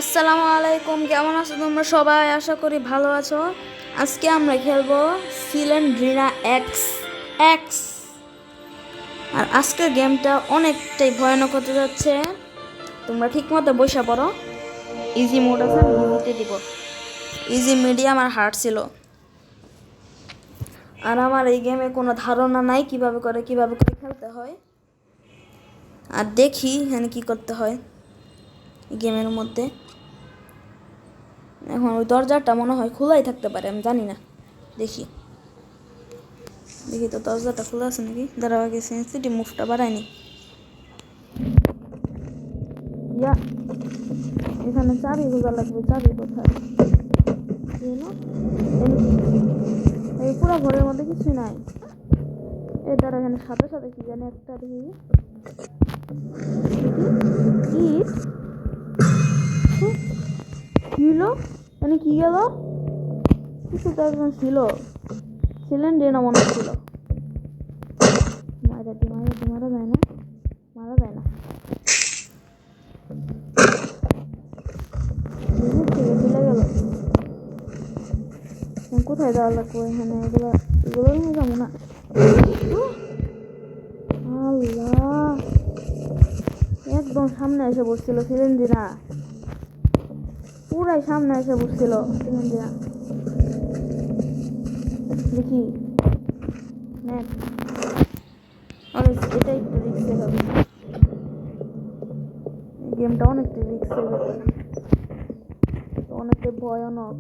আসসালামু আলাইকুম, কেমন আছো তোমরা সবাই? আশা করি ভালো আছো। আজকে আমরা খেলবো সিলিন্ড্রিনা এক্স এক্স। আর আজকের গেমটা অনেকটাই ভয়ানক হতে যাচ্ছে। তোমরা ঠিক মতো বসে পড়ো। ইজি মোড আছে, আমি ইজিতে দিব। ইজি, মিডিয়াম আর হার্ড ছিল। আর আমার এই গেমে কোনো ধারণা নাই কিভাবে করে খেলতে হয়। আর দেখি এখানে কি করতে হয় গেমের মধ্যে। এখন ওই দরজাটা মনে হয় খোলাই থাকতে পারে, আমি জানি না। দেখি দেখি তো দরজাটা খোলা আছে নাকি। দাঁড়াও, আগে সেন্সিটিভ মুভটা বাড়ায়নি। ইয়া, এখানে চাবি খোঁজা লাগবে। চাবি কোথায়? এই পুরো ঘরের মধ্যে কিছুই নাই। এই দাঁড়া, এখানে সাথে সাথে কি জানি একটা দেখি। ইট ছিল, মানে কি গেল? কিছু তো একজন ছিল, সিলিন্ডার মনে ছিল। মারা যায় না, মারা যায় না। গেল, কোথায় যাওয়া লাগবে? এখানে এগুলো নিয়ে যাবো না। আল্লাহ, একদম সামনে এসে বসছিল সিলিন্ডার, পুরাই সামনে এসে বসছিল সিলিন্ডার। দেখি এটা একটু রিস্কের হবে, গেমটা অনেকটা রিস্কের ব্যাপার, অনেকটাই ভয়ানক।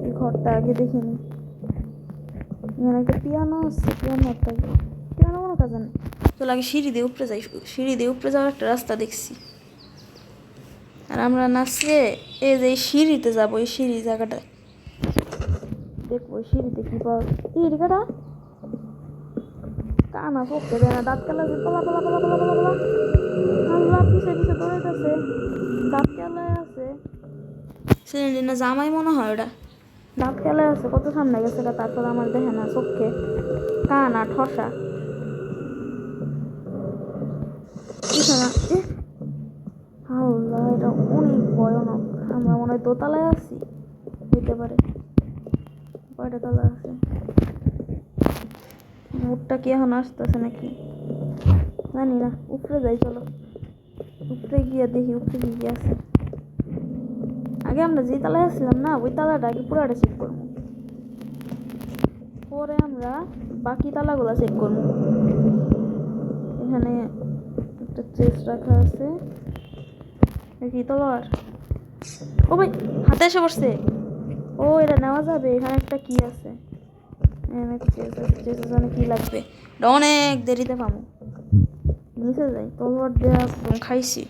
এই ঘরটা আগে দেখিনি। এখানে একটা পিয়ানো আছে, পিয়ানো কোনো কাজ নেই। চলো আগে সিঁড়ি দিয়ে উপরে যাই। সিঁড়ি দিয়ে উপরে যাওয়ার একটা রাস্তা দেখছি। আর আমরা নাচলে এই যে সিঁড়িতে যাবো, এই সিঁড়ি জায়গাটা দেখবো। সিঁড়িতে কি পাওয়া রিকাটা কানা চোখতে দেয় না, দাঁত কেলা পলা পলা পলা পলা পলা পলা। আল্লাহ, পিছে পিছে দৌড়াইতেছে, দাঁত কেলায় আছে। সিলিন্ডার জামাই মনে হয় ওটা। দাঁত কেলায় আছে, কত সামনে গেছে। তারপর আমার দেখে না, চোখে কানা ঠসা। আল্লাহ, এটা অনেক ভয়ানক। আমরা মনে হয় দোতলায় আছি, হইতে পারে। কয়টা তলা আছে? মোটটা কি এখন আসতেছে নাকি জানি না। উপরে যাই, চলো উপরে গিয়ে দেখি উপরে কি আছে। আগে আমরা যে তালায় আসছিলাম না, ওই তালাটা আগে পুরাটা চেক করবো, পরে আমরা বাকি তালাগুলো চেক করবো। এখানে একটা চেস্ট রাখা আছে, দেখি তলার। ও ভাই, হাতে এসে বসছে। ও, এটা নেওয়া যাবে। এখানে একটা কি আছে, কি লাগবে। অনেক দেরিতে পাবো। নিচে যাই, তলোয়ার দেওয়া খাইছি।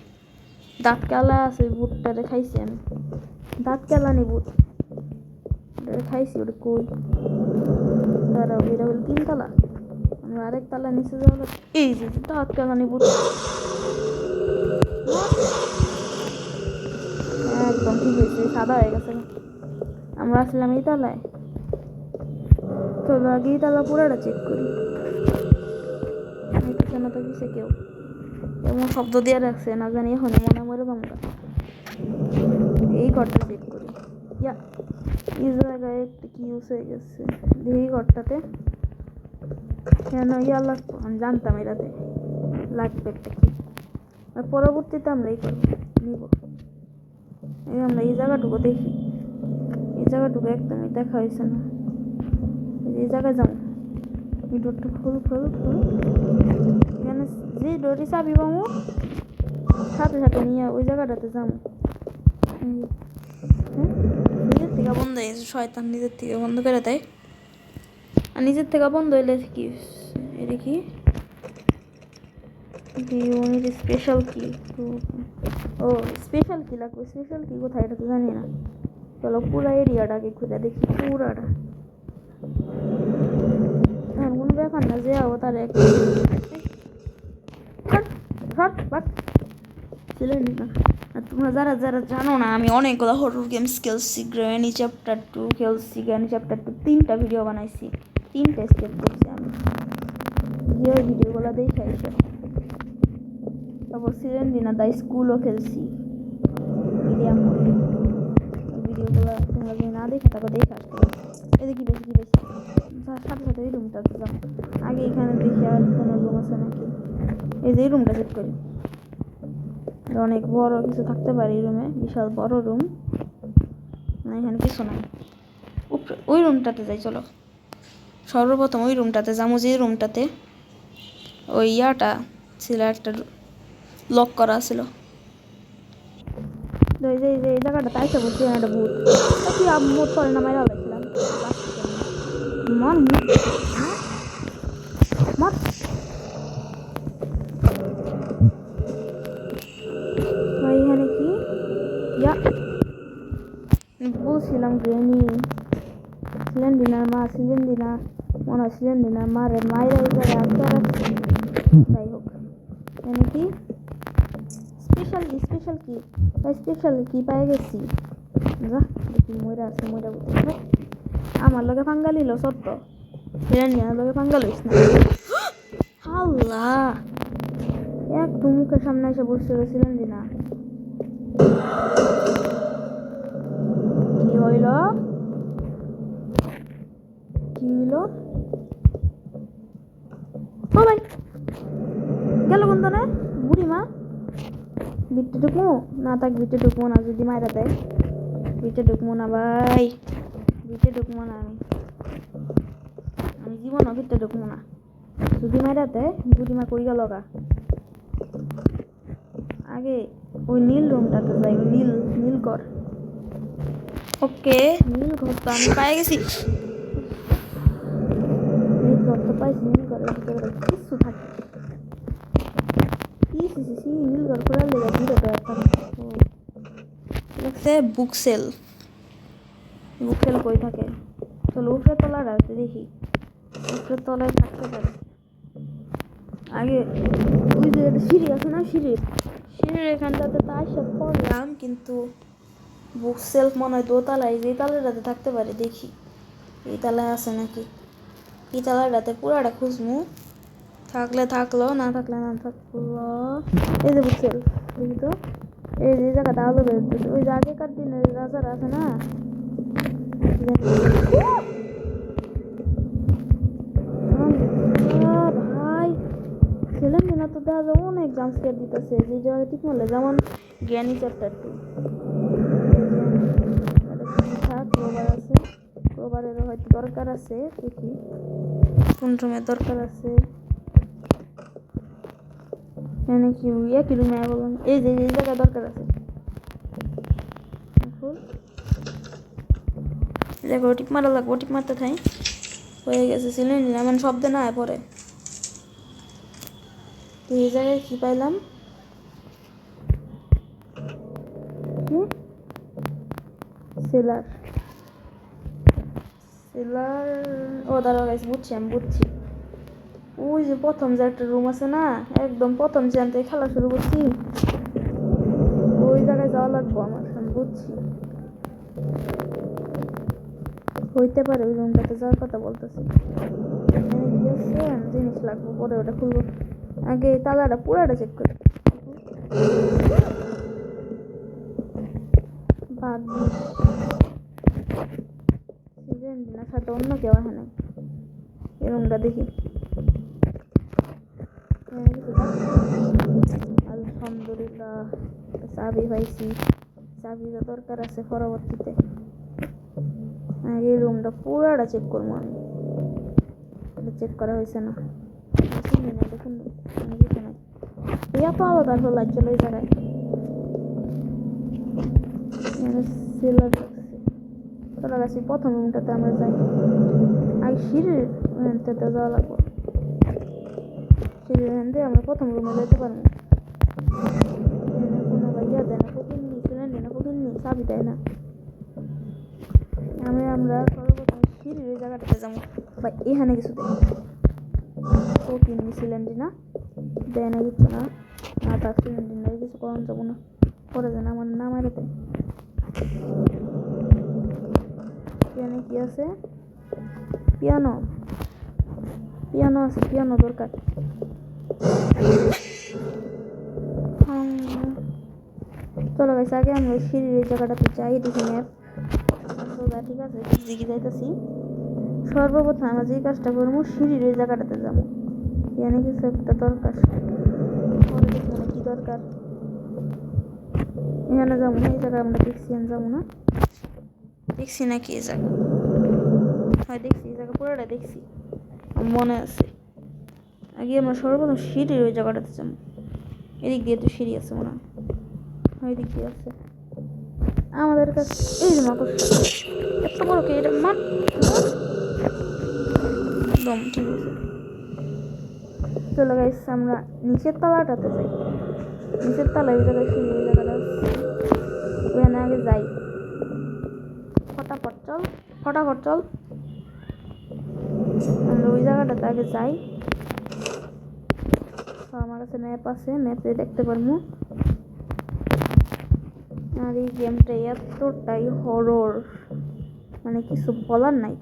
দাঁত কেলা আছে, বুটটারে খাইছি আমি। দাঁত কেলানি বুট খাইছি। ওটা কই? দাঁড়াও, এটা হলো 3 তালা। আমরা আরেক তালা নিচে যাওয়া। এই যে দাঁত কেলানি বুট, একদম ঠিক হয়েছে, সাদা হয়ে গেছে। আমরা আসলাম এই তালায়। চলো আগে এই তালা পুরাটা চেক করি। না তো কিসে কেউ এমন শব্দ দিয়ে রাখছে, না জানি এখন মনে মরে আমরা এই ঘরটা চেক করি। এই জায়গায় একটা কি ইউজ হয়ে গেছে, এই ঘরটাতে কেন ইয়া লাগবো? আমি জানতাম এটাতে লাগবে একটা কি। আর পরবর্তীতে আমরা এই করবো, নিব। আমরা এই জায়গাটুকু দেখি। এই জায়গাটুকু একদমই দেখা হয়েছে না। এই জায়গায় যাবো। এই ডোরটা ফুল এখানে যে ডোরে চাবি পাবো, সাথে সাথে নিয়ে ওই জায়গাটাতে যাবো। নিজের থেকে বন্ধ হয়েছে, শয়তান নিজের থেকে বন্ধ করে দেয়। আর নিজের থেকে বন্ধ হইলে কি এটা কি স্পেশাল কি? ও, স্পেশাল কি লাগবে? স্পেশাল কি কোথায় এটা তো জানি না। চলো পুরা এরিয়াটাকে খুঁজে দেখি, পুরাটা। কোনো ব্যাপার না, যে হবো তার এক আর তোমরা যারা যারা জানো না, আমি অনেকগুলো হরর গেমস খেলছি। গ্র্যানি চ্যাপ্টার 2 খেলছি। গ্র্যানি চ্যাপ্টার 2 3টা ভিডিও বানাইছি, 3টা স্টেপ করছি আমি। ওই ভিডিওগুলো দেখে আইসো। তারপর সিলেন্ডিনা দা স্কুলও খেলছি মিডিয়াম ওই ভিডিওগুলো তোমরা যদি না দেখে তারপর দেখে আসতে পারো। এদিকে বেশি সাথে সাথে এই রুমটাতে যাও। আগে এখানে দেখি আর কোনো রুম আছে নাকি। এই যে এই রুমটা চেক করি, অনেক বড় কিছু থাকতে পারে এই রুমে, বিশাল বড় রুম না, এখানে কিছু নাই। ওই রুমটাতে যাই চলো। সর্বপ্রথম ওই রুমটাতে যাবো, যে রুমটাতে ওই ইয়াটা ছিল, একটা লক করা ছিল। এই জায়গাটা তাই সে বলছি একটা ভূত কি মোট করে না মাইরা লাগছিলাম মন মত এখানে কি ইয়া বলছিলাম গ্রেনি সিলেন্ডিনার মা সিলেন্ডিনা মনে হয় সিলেন্ডিনার মারে মাইরা এই জায়গায় আটকে রাখছে। যাই হোক এখানে কি স্পেশাল কি পাই গেছি। যা দেখি ময়রা আছে, ময়রা বলতে আমার লগে ফাঙ্গা লিল সত্য, সিলেন্ডিনার লগে ফাঙ্গা লইস না। আল্লাহ একদম মুখের সামনে এসে বসে সিলেন্ডিনা। কি হইল ও ভাই গেল কোন তনে বুড়ি মা। বিটে ঢুকমু না, তাক বিটে ঢুকমু না, যদি মাইরা দেয় বিটে ঢুকমু না ভাই, বিটে ঢুকমু না। আমি জীবনও বিটে ঢুকমু না, যদি মাইরা দেয়। বুড়ি মা কই গেল গা। আগে ওই নীল রুমটাতে যাই, ওই নীল ঘর। ওকে নীল ঘর তো আমি পাই গেছি, নীল ঘর তো পাইছি। নীল ঘরের ভিতরে কিছু থাকে নীল ঘর খোলার লেগে ভিতরে লাগছে বুক সেল কই থাকে। চলো উপরে তলার আছে দেখি, উপরে তলায় থাকতে পারে। আগে ওই যে সিঁড়ি আছে না, সিঁড়ির এখানটাতে তো আসা পড়লাম, কিন্তু বুক সেলফ মনে হয় দোতলায়, যে তালাটাতে থাকতে পারে। দেখি এই তালায় আছে নাকি। এই তালাটাতে পুরাটা খুঁজমু, থাকলে থাকলো, না থাকলে না থাকলো। এই যে বুক সেলফ দেখি তো, এই যে জায়গাটা আলো বেরোতেছে, ওই যে আগেকার দিনের রাজারা আছে না। ভাই সিলেন্ডিনা তো দেখা যায় অনেক জাম্পস্কেয়ার দিতেছে, যে জায়গায় ঠিক মনে যেমন জ্ঞানী চ্যাপ্টার 2। ক্লোবার আছে, ক্লোবারেরও হয়তো দরকার আছে, দেখি কোন রুমে দরকার আছে। এখানে কি একই রুমে বললাম, এই যে এই জায়গায় দরকার আছে। দেখো টিপ মারা লাগবো, টিপ মারতে থাই। হয়ে গেছে সিলিন্ডার, মানে শব্দ না হয় পরে। তো এই জায়গায় কি পাইলাম, সেলার ও দাঁড়া গাইস, বুঝছি আমি বুঝছি। ওই যে প্রথম যে একটা রুম আছে না, একদম প্রথম যে আমি খেলা শুরু করছি, ওই জায়গায় যাওয়া লাগবো আমার। আমি বুঝছি, হইতে পারে ওই রুমটাতে যাওয়ার কথা বলতেছি। জিনিস লাগবো, পরে ওটা খুলবো। আগে তালাটা পুরাটা চেক করি। বাদ সিলেন্ডিনার সাথে অন্য কেউ আসে নাই। এই রুমটা দেখি, আলহামদুলিল্লাহ চাবি পাইছি। চাবিটা দরকার আছে পরবর্তীতে। আগে এই রুমটা পুরাটা চেক করবো আমি, চেক করা হয়েছে না। দেখুন এত আলাদা হলো লাগছিল এই জায়গায়। সেলার চলে গেছি প্রথম রুমটাতে আমরা যাই। আগে সিঁড়ির এখানটাতে যাওয়া লাগবো, সিঁড়ির এখান থেকে আমরা প্রথম রুমে যেতে পারবো। কোনো ভাইয়া দেয় না, প্রতিদিন সিলেন্ডার না, প্রতিদিন চাবি দেয় না। আমরা সর্বপ্রথম সিঁড়ির ওই জায়গাটাতে যাবো। বা এখানে কিছু দেয় প্রতিদিন সিলেন্ডার না দেয় না, কিছু না। আর তার সিলেন্ডার না কিছু করানো যাবো না, পরে যেন আমার নাম আর দেয়। এখানে কি আছে, পিয়ানো পিয়ানো আছে, পিয়ানো দরকার। চলো গাইস, আগে আমরা সিঁড়ির এই জায়গাটাতে যাই, দেখি ম্যাপ সোজা, ঠিক আছে? দিকে যাইতেছি। সর্বপ্রথম আমরা যে কাজটা করবো, সিঁড়ির এই জায়গাটাতে যাবো, এখানে কিছু একটা দরকার, পরে দেখবো না কি দরকার। এখানে যাবো না, এই জায়গায় আমরা দেখছি, যাবো না, দেখছি নাকি এই জায়গা? হ্যাঁ দেখছি, এই জায়গা পুরোটা দেখছি, মনে আছে। আগে আমরা সর্বপ্রথম সিঁড়ির ওই জায়গাটাতে যাবো, এদিক দিয়ে তো সিঁড়ি আছে মনে হয়, ওই দিক দিয়ে আছে আমাদের কাছে। এই যে মাকড়, এত বড় কে এটা? মার একদম ঠিক আছে। চলো গাইস, আমরা নিচের তলাটাতে যাই, নিচের তলা এই জায়গায় সিঁড়ি, ওই জায়গাটা ওখানে আগে যাই। ফটাফট চল, ফটাফট চল, আমরা ওই জায়গাটাতে আগে যাই। আমার কাছে ম্যাপ আছে, ম্যাপে দেখতে পারবো। আর এই গেমটা এতটাই হরর, মানে কিছু বলার নাই।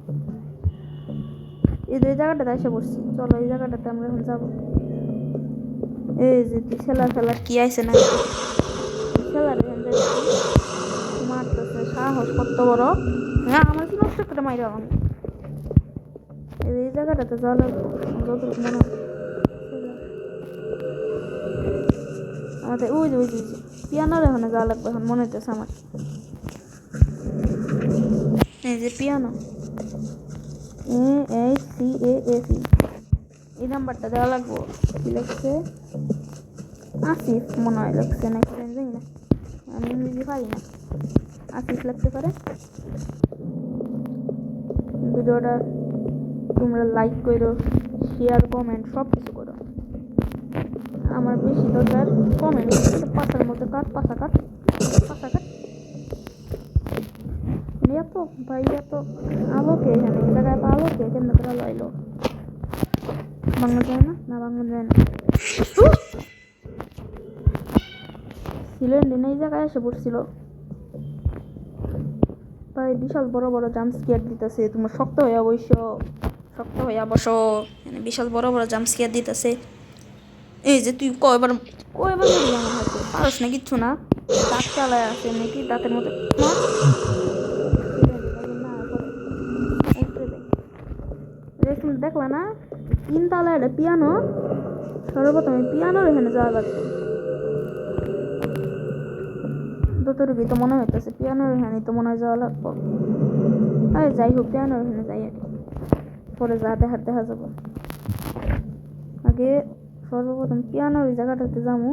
এই দুই জায়গাটাতে এসে পড়ছি, চলো এই জায়গাটাতে আমরা এখন যাবো। এই যে খেলা ফেলার কি আইছে না, খেলার মারতেছে, সাহস কত বড়! হ্যাঁ আমার কি নষ্ট করে মাইরা আমি। এই জায়গাটাতে যাওয়া লাগবে যতটুকু মনে হয়। আমাদের ওই যে পিয়ানোর এখানে যাওয়া লাগবে এখন, মনে হইতেছে আমার। এই যে পিয়ানো, AHCAFE, এই নাম্বারটা দেওয়া লাগবো। কি লাগছে? আসিফ মনে হয় লাগছে, নাকি জানি না, আমি ইংরেজি পারি না। আসিফ লাগতে পারে। ভিডিওটা তোমরা লাইক করো, শেয়ার, কমেন্ট সব কিছু করো। আমার বেশি দরকার কমেন্ট, পাশার মধ্যে কাট, পাশা কাট, পাশা কাট। এত ভাই এত আলোকে, এখানে এই জায়গায় তো আলোকে কেন করে আলো এলো? বাংলা যায় না, না বাংলা যায় না। সিলেন্ডিন এই জায়গায় এসে পড়ছিল ভাই, বিশাল বড় বড় জাম্প স্কেয়ার দিতেছে। তোমার শক্ত হয়ে অবশ্য, শক্ত হয়ে বসো, বিশাল বড় বড় জাম্প স্কেয়ার দিতেছে। এই যে তুই কয়বার কয়বার মেরি আমার হাতে, পারস না কিচ্ছু না, দাঁত চালায় আছে নাকি দাঁতের মতো। দেখলা না, 3 তলা একটা পিয়ানো। সর্বপ্রথমে পিয়ানোর এখানে যাওয়া লাগবে, যতটুকু তো মনে হইতেছে পিয়ানোর এখানে তো মনে হয় যাওয়া লাগবো। আরে যাই হোক, পিয়ানোর এখানে যাই আগে, পরে যা দেখা যাবো। আগে সর্বপ্রথম পিয়ানোর ওই জায়গাটাতে যাবো,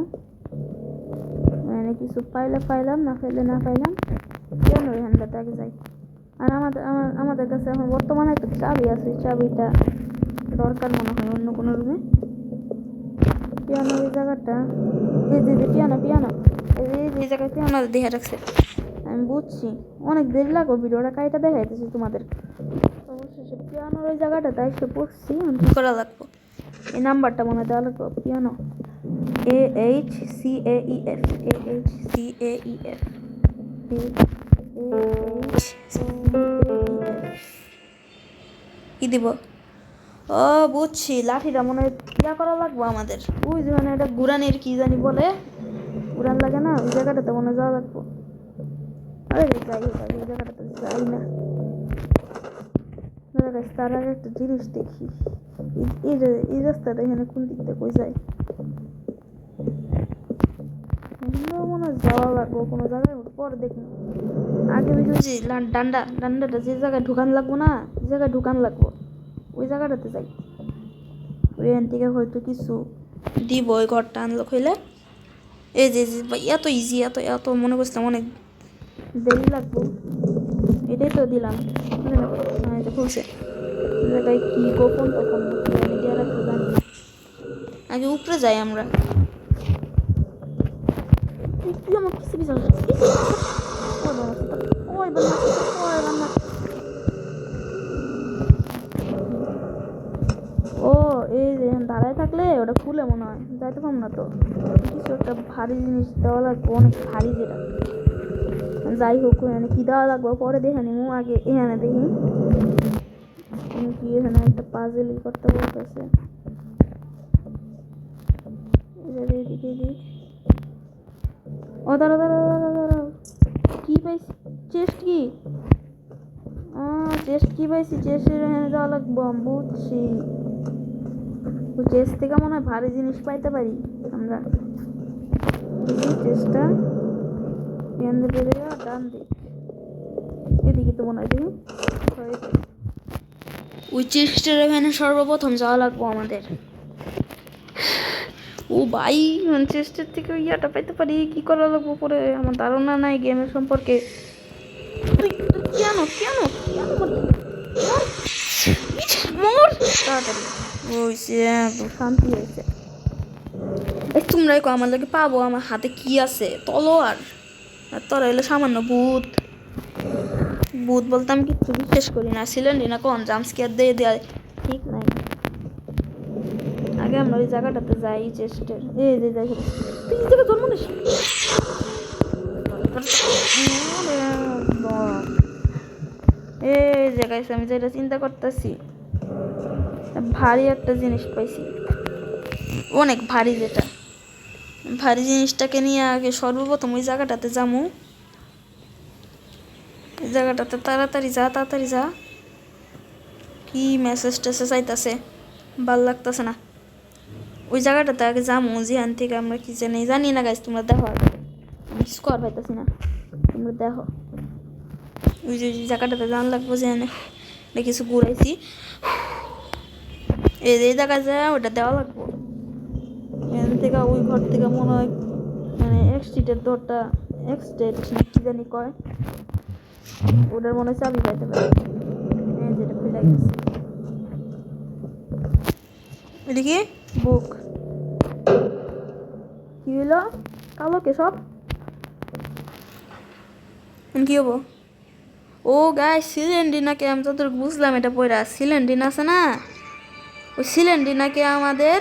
মানে কিছু পাইলে পাইলাম, না পাইলে না পাইলাম। পিয়ানোর এখানটাতে আগে যাই। আর আমাদের কাছে এখন বর্তমানে একটা চাবি আছে, চাবিটা দরকার মনে হয় অন্য কোনো রুমে। পিয়ানোর এই জায়গাটা, এই যে পিয়ানো পিয়ানো এই জায়গায় পিয়ানো দেখে রাখছে, আমি বুঝছি। অনেক দেরি লাগবে, ভিডিওটা কাইটা দেখাইতেছি তোমাদের। অবশেষে পিয়ানোর ওই জায়গাটাতে এসে পড়ছি, কি করা লাগবো? এই নাম্বারটা মনে দেওয়া লাগবো, পিয়ানো AHCAEF, AHCAEF, কি দিব? ও বুঝছি, লাঠিটা মনে হয় ইয়া করা লাগবো আমাদের। ওই যে মানে এটা গুরানের কি জানি বলে, গুরান লাগে না, ওই জায়গাটাতে মনে যাওয়া লাগবো। আরে যাই হোক, ওই জায়গাটাতে যাই না। তার আগে একটা জিনিস দেখি, এই রাস্তাটা এখানে কোন দিক থেকে কই যায়? মনে হয় যাওয়া লাগবো কোনো জায়গায়, পরে দেখি। আগে বুঝেছি ডান্ডাটা যে জায়গায় ঢুকান লাগবো না, যে জায়গায় ঢুকান লাগবো ওই জায়গাটাতে যাই। ওইখান থেকে হয়তো কিছু দিব, ওই ঘরটা আনলো হইলে। এই যে এত ইজি, এত এত মনে করছিলাম অনেক দেরি লাগবো, এটাই তো দিলাম। খুলছে জায়গায় কি গোপন তখন মিডিয়া রাখতে জানি না। আগে উপরে যাই আমরা। তুই আমার কিছু বিচার ও এই যে দাঁড়ায় থাকলে ওটা খুলে মনে হয়, যাইতে পারবো না তো। কিছু একটা ভারী জিনিস দেওয়া লাগবে, অনেক ভারী, যেটা যাই হোক এখানে কি দেওয়া লাগবে পরে দেখে নিবো। আগে এখানে দেখি কি এখানে একটা পাজেলই করতে বলতেছে। এদিকে ও দাঁড়া দাঁড়া দাঁড়া দাঁড়া, কি পাইছি? চেস্ট কি? চেস্ট কি পাইছি? চেস্টের এখানে যাওয়া লাগবো, আমি বুঝছি। ওই চেস্ট থেকে মনে হয় ভারী জিনিস পাইতে পারি আমরা। চেষ্টা ডান দিক, এদিকে তো মনে হয়। দেখি ওই চেস্টের এখানে সর্বপ্রথম যাওয়া লাগবো আমাদের। ও ভাই, চেস্টের থেকে ইয়াটা পাইতে পারি, কি করা লাগবো পরে? আমার ধারণা নাই গেমের সম্পর্কে। কেন কেন কেন মোর তাড়াতাড়ি হয়েছে, শান্তি হয়েছে। তোমরাই কো আমার লাগে পাবো আমার হাতে কি আছে? তলোয়ার। আর তোরা এলো সামান্য ভূত। ভূত বলতে আমি কিচ্ছু বিশ্বাস করি না। সিলেন্ডি না কোন জাম্পস্কেয়ার দিয়ে দেয় ঠিক নাই। আগে আমরা ওই জায়গাটাতে যাই, চেস্টের এই যে যাই। তুই এই জায়গায় জন্ম নিস? এই জায়গায় আমি যেটা চিন্তা করতেছি, ভারী একটা জিনিস পাইছি, অনেক ভারী। যেটা ভারী জিনিসটাকে নিয়ে আগে সর্বপ্রথম ওই জায়গাটাতে যাবো। ওই জায়গাটাতে তাড়াতাড়ি যা, তাড়াতাড়ি যা। কি মেসেজ টেসেজ আইতাছে, ভাল লাগতেছে না। ওই জায়গাটাতে আগে যাবো, যেখান থেকে আমরা কি জানি না গাইস। তোমরা দেখো, আমি স্কোয়ার পাইতেছি না, তোমরা দেখো। ওই যে জায়গাটাতে জান লাগবো, যেখানে কিছু ঘুরাইছি। এই জায়গায় যায় ওটা দেওয়া লাগবো। এখান থেকে ওই ঘর থেকে মনে হয় মানে এক্সটেটের দরটা, এক্সটেট কি জানি কয়, ওটার মনে হয় চাবি পাইতে পারে। যেটা খুলে গেছে এদিকে বুক। কি হলো? কালো কে সব কি হবো? ও গাই, সিলেন্ডিনাকে আমি যতটুকু বুঝলাম, এটা পয়রা সিলেন্ডিন আছে না, ওই সিলেন্ডিনাকে আমাদের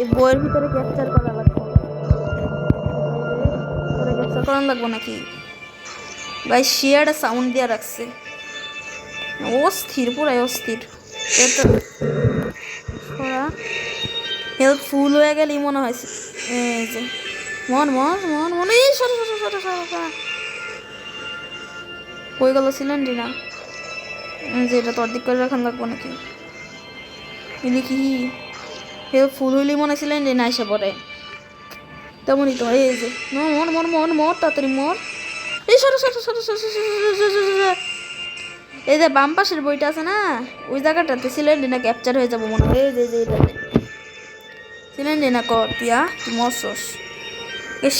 এই বইয়ের ভিতরে ক্যাপচার করা লাগবে। ক্যাপচার করানো লাগবো নাকি গাই? শেয়ার সাউন্ড দিয়ে রাখছে, অস্থির, পুরাই অস্থির। হেল্পফুল হয়ে গেলেই মনে হয়। এই যে মন মন মন মন, এই সরো সরো সরো সরো সরো। কই গেল সিলেন্ডিনা? যে এটা তোর দিক করে রাখান লাগবো নাকি? এনে কি হেল্পফুল হইলেই মনে সিলেন্ডিনা এসে পড়ে, তেমনই তো। এই যে মর মর মর মর, তাড়াতাড়ি মর। এই সরো সরো সরো সরো। এই যে বাম পাশের বইটা আছে না, ওই জায়গাটাতে সিলেন্ডিনা ক্যাপচার হয়ে যাবো মনে হয়। এই যে এটাতে সিলেন্ডিনা কর তুই মরছস।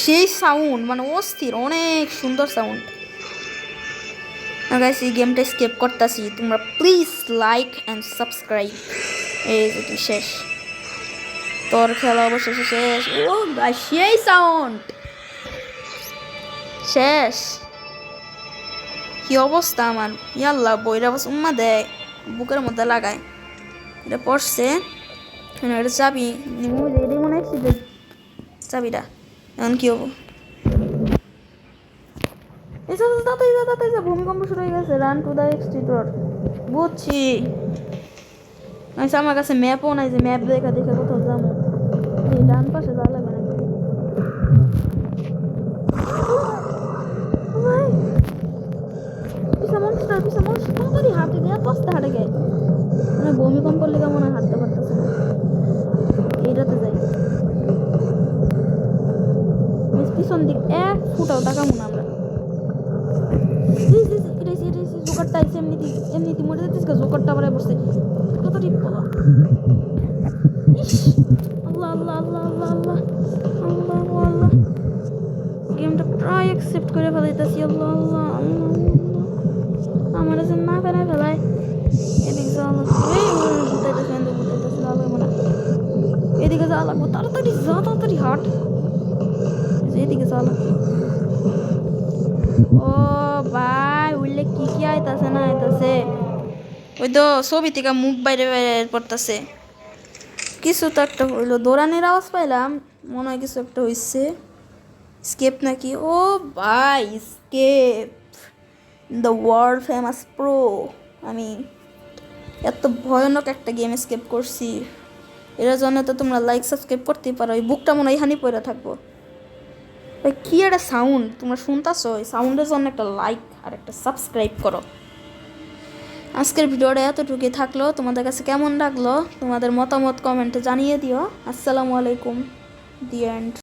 সেই সাউন্ড মানে অস্থির, অনেক সুন্দর সাউন্ড। গাইস, এই গেমটা স্কিপ করতেছি, তোমরা প্লিজ লাইক অ্যান্ড সাবস্ক্রাইব। এই যে তুই শেষ, তোর খেলা অবশেষে শেষ। ও গাইস, সেই সাউন্ড শেষ। কি অবস্থা আমার, ইয়াল্লা বইরা বস উম্মা দেয়, বুকের মধ্যে লাগায়। এটা পড়ছে, এটা চাবি এটাই মনে হচ্ছে যে চাবিটা। এখন কি হবো? ভূমিকম্প শুরু হয়ে গেছে, run to the exit road. বুঝছি, আমার কাছে ম্যাপও নাই যে ম্যাপ দেখা দেখে কোথাও যাবো। এই ডান পাশে যাওয়া লাগে নাকি? হাঁটে গিয়ে পস্তে হাঁটে গে, মানে ভূমিকম্পর লেগে মনে হয় হাঁটতে পারতেছে না। এইটাতে যাই, পিছন দিক এক ফুটাও তাকাবো না আমরা। জোকারটা আইসে এমনিতে মরে যাচ্ছিস, জোকারটা আবার বসছে। আল্লাহ আল্লাহ আল্লাহ আল্লাহ আল্লাহ আল্লাহ আল্লাহ, গেমটা প্রায় অ্যাকসেপ্ট করে ফেলাইতেছি। আল্লাহ আল্লাহ আল্লাহ, আমার যে না ফেলে ফেলায়। এদিকে যাওয়া লাগবে, এদিকে যাওয়া লাগবো, তাড়াতাড়ি যা, তাড়াতাড়ি হাট। এদিকে যাওয়া লাগবে। ও ভাই, উঠলে কি কি আইতাছে না আইতাছে, ওই তো ছবি থেকে মুখ বাইরে বাইরে পড়তেছে। কিছু তো একটা হইলো, দৌড়ানির আওয়াজ পাইলাম, মনে হয় কিছু একটা হইছে। স্কেপ নাকি? ও ভাই, স্কেপ দ্য ওয়ার্ল্ড ফেমাস প্রো। আমি এত ভয়ানক একটা গেম স্কেপ করছি, এর জন্য তো তোমরা লাইক সাবস্ক্রাইব করতেই পারো। এই বুকটা মনে হয় এখানেই পড়ে থাকবো। ভাই কী একটা সাউন্ড তোমরা শুনতেছো, এই সাউন্ডের জন্য একটা লাইক আর একটা সাবস্ক্রাইব করো। আজকের ভিডিওটা এতটুকুই থাকলো, তোমাদের কাছে কেমন লাগলো তোমাদের মতামত কমেন্টে জানিয়ে দিও। আসসালামু আলাইকুম, দি এন্ড।